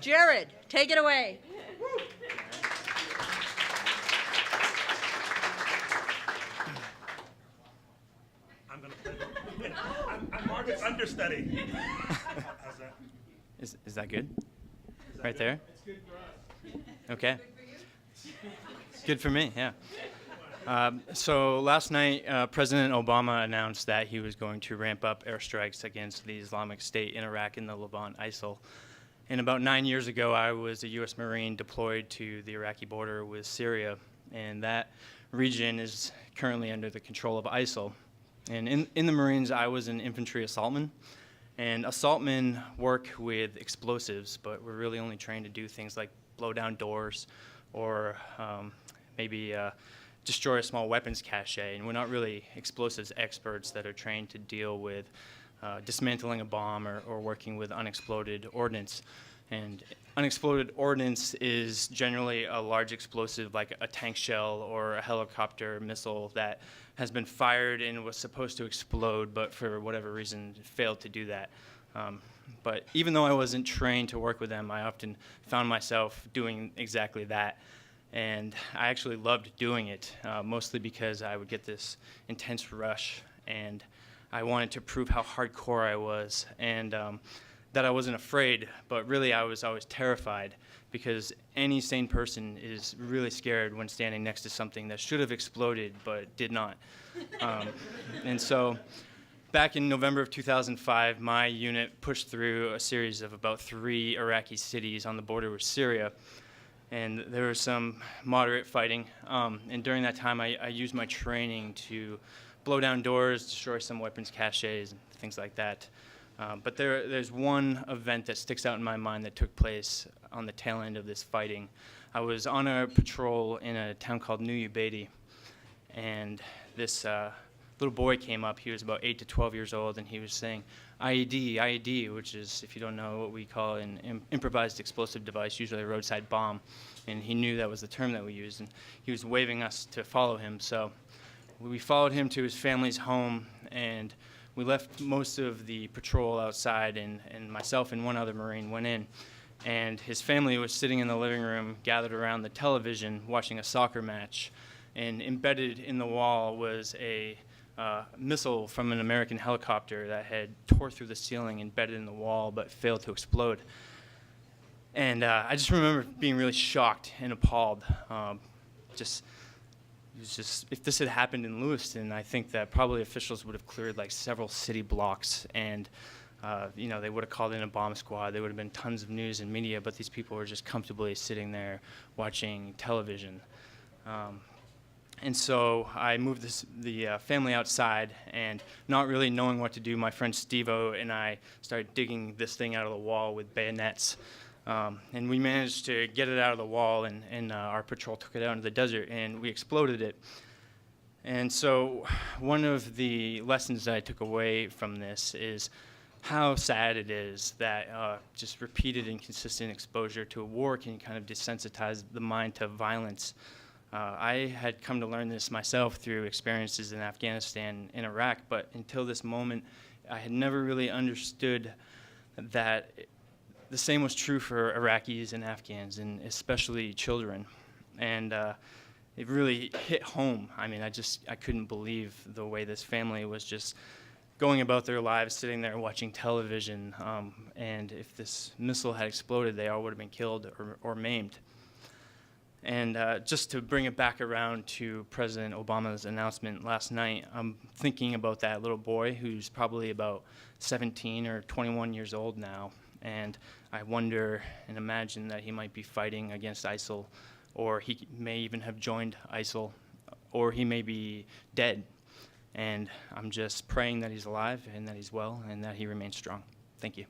Jared, take it away. I'm going to play. I'm Margaret's understudy. How's that? Is that good? Right there? It's good for us. Okay. It's good for me, yeah. So last night, President Obama announced that he was going to ramp up airstrikes against the Islamic State in Iraq and the Levant ISIL. And about 9 years ago, I was a U.S. Marine deployed to the Iraqi border with Syria, and that region is currently under the control of ISIL. And in the Marines, I was an infantry assaultman, and assaultmen work with explosives, but we're really only trained to do things like blow down doors or maybe destroy a small weapons cache, and we're not really explosives experts that are trained to deal with dismantling a bomb or working with unexploded ordnance. And unexploded ordnance is generally a large explosive like a tank shell or a helicopter missile that has been fired and was supposed to explode, but for whatever reason failed to do that. But even though I wasn't trained to work with them, I often found myself doing exactly that. And I actually loved doing it, mostly because I would get this intense rush, and I wanted to prove how hardcore I was, and that I wasn't afraid, but really I was always terrified, because any sane person is really scared when standing next to something that should have exploded but did not. And so back in November of 2005, my unit pushed through a series of about 3 Iraqi cities on the border with Syria. And there was some moderate fighting. And during that time, I used my training to blow down doors, destroy some weapons caches, and things like that. But there's one event that sticks out in my mind that took place on the tail end of this fighting. I was on a patrol in a town called New Ubaidi, and this little boy came up. He was about 8 to 12 years old, and he was saying, IED, IED, which is, if you don't know, what we call an improvised explosive device, usually a roadside bomb. And he knew that was the term that we used, and he was waving us to follow him. So we followed him to his family's home, and we left most of the patrol outside, and myself and one other Marine went in. And his family was sitting in the living room, gathered around the television, watching a soccer match. And embedded in the wall was a missile from an American helicopter that had tore through the ceiling, embedded in the wall, but failed to explode. And I just remember being really shocked and appalled. If this had happened in Lewiston, I think that probably officials would have cleared like several city blocks, and they would have called in a bomb squad. There would have been tons of news and media, but these people were just comfortably sitting there watching television. And so I moved the family outside, and not really knowing what to do, my friend Steve-O and I started digging this thing out of the wall with bayonets. And we managed to get it out of the wall, and our patrol took it out into the desert, and we exploded it. And so one of the lessons that I took away from this is how sad it is that just repeated and consistent exposure to a war can kind of desensitize the mind to violence. I had come to learn this myself through experiences in Afghanistan and Iraq, but until this moment, I had never really understood that the same was true for Iraqis and Afghans, and especially children. And it really hit home. I mean, I couldn't believe the way this family was just going about their lives, sitting there watching television, and if this missile had exploded, they all would have been killed or maimed. And just to bring it back around to President Obama's announcement last night, I'm thinking about that little boy who's probably about 17 or 21 years old now. And I wonder and imagine that he might be fighting against ISIL, or he may even have joined ISIL, or he may be dead. And I'm just praying that he's alive and that he's well and that he remains strong. Thank you.